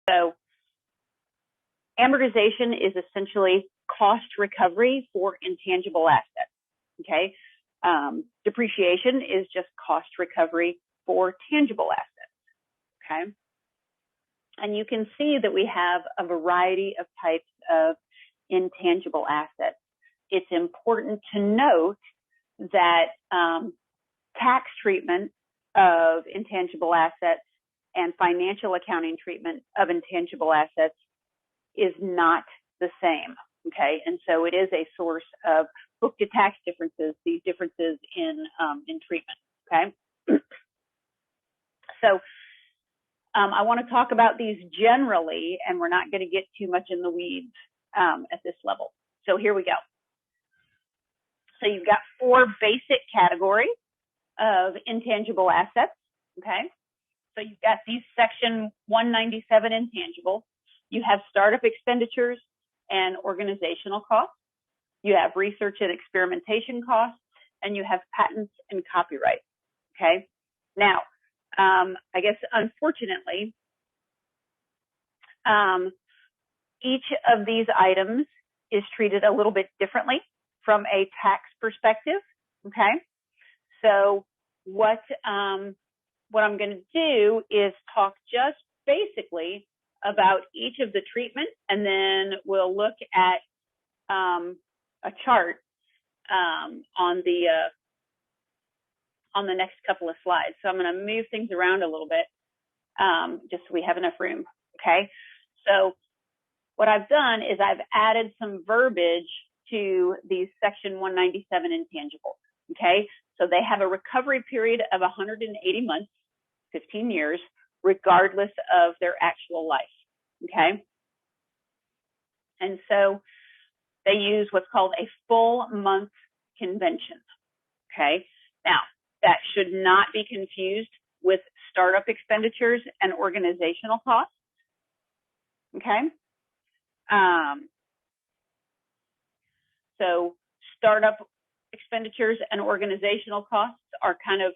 So amortization is essentially cost recovery for intangible assets, okay? Depreciation is just cost recovery for tangible assets, okay? And you can see that we have a variety of types of intangible assets. It's important to note that tax treatment of intangible assets and financial accounting treatment of intangible assets is not the same, okay? And so it is a source of book to tax differences, these differences in treatment, okay? So I want to talk about these generally, and we're not going to get too much in the weeds at this level. So here we go. So you've got 4 basic categories of intangible assets, okay? So you've got these Section 197 intangibles. You have startup expenditures and organizational costs. You have research and experimentation costs, and you have patents and copyright, okay? Now, I guess unfortunately, each of these items is treated a little bit differently from a tax perspective, okay? So what I'm going to do is talk just basically about each of the treatment, and then we'll look at a chart on the next couple of slides. So I'm going to move things around a little bit just so we have enough room, okay? So what I've done is I've added some verbiage to these Section 197 intangibles, okay? So they have a recovery period of 180 months, 15 years, regardless of their actual life, okay? And so they use what's called a full month convention, okay? Now, that should not be confused with startup expenditures and organizational costs, okay? So startup expenditures and organizational costs are kind of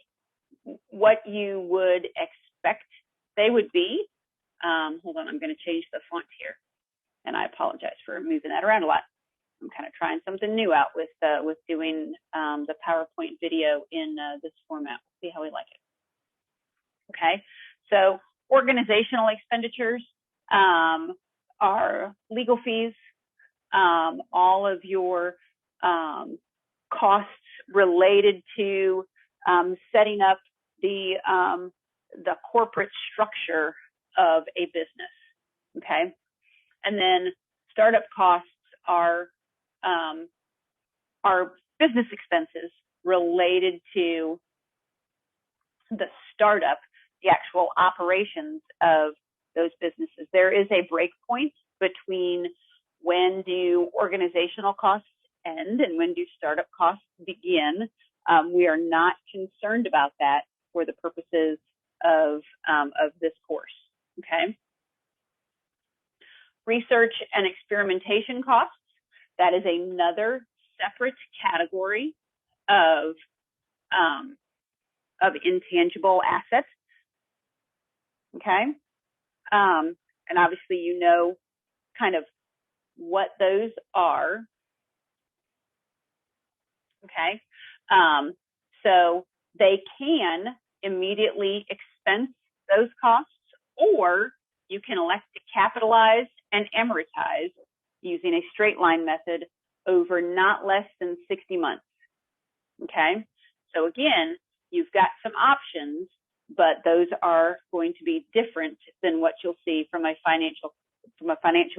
what you would expect they would be. Hold on, I'm going to change the font here, and I apologize for moving that around a lot. I'm kind of trying something new out with doing the PowerPoint video in this format. See how we like it. Okay, so organizational expenditures are legal fees, all of your costs related to setting up the corporate structure of a business, okay? And then startup costs are business expenses related to the startup, the actual operations of those businesses. There is a break point between when do organizational costs end and when do startup costs begin. We are not concerned about that for the purposes of this course, okay? Research and experimentation costs, that is another separate category of intangible assets, okay? And obviously you know kind of what those are, okay? So they can immediately expense those costs, or you can elect to capitalize and amortize using a straight line method over not less than 60 months, okay? So again, you've got some options, but those are going to be different than what you'll see from a financial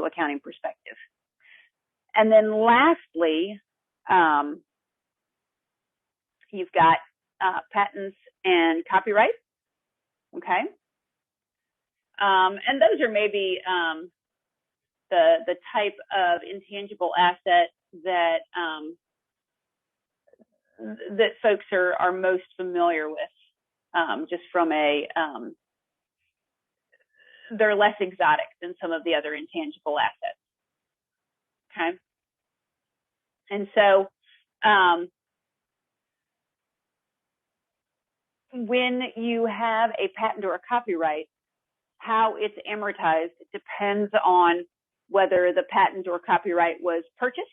accounting perspective. And then lastly, you've got patents and copyright, okay? And those are maybe the type of intangible asset that that folks are most familiar with, just from a they're less exotic than some of the other intangible assets, okay? And so when you have a patent or a copyright, how it's amortized depends on whether the patent or copyright was purchased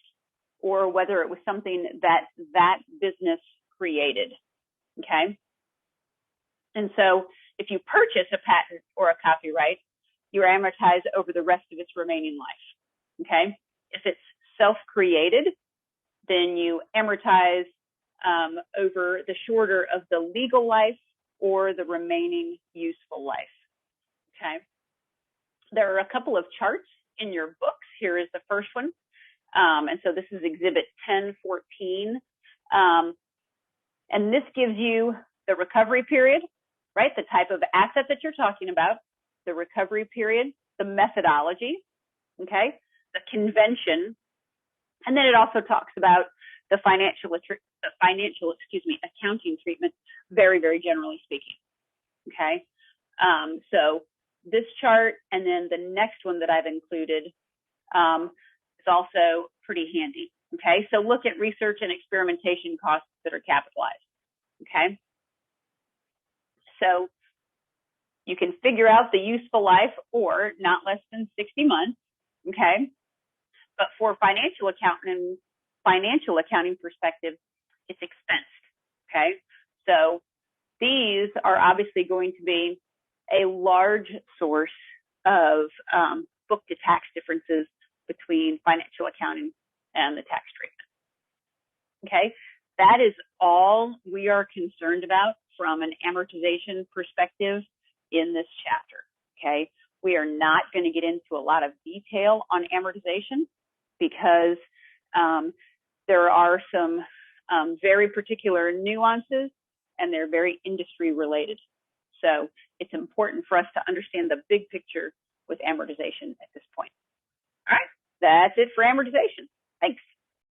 or whether it was something that that business created, okay? And so if you purchase a patent or a copyright, you're amortized over the rest of its remaining life, okay? If it's self-created, then you amortize over the shorter of the legal life or the remaining useful life, okay? There are a couple of charts in your books. Here is the first one. And so this is Exhibit 1014. And this gives you the recovery period, right? The type of asset that you're talking about, the recovery period, the methodology, okay? The convention. And then it also talks about the financial, accounting treatment, very, very generally speaking, okay? So this chart and then the next one that I've included is also pretty handy, okay? So look at research and experimentation costs that are capitalized, okay? So you can figure out the useful life or not less than 60 months, okay? But for financial accounting perspective, it's expensed, okay? So these are obviously going to be a large source of book to tax differences between financial accounting and the tax treatment, okay? That is all we are concerned about from an amortization perspective in this chapter, okay? We are not going to get into a lot of detail on amortization because there are some very particular nuances and they're very industry related. So it's important for us to understand the big picture with amortization at this point. All right, that's it for amortization. Thanks.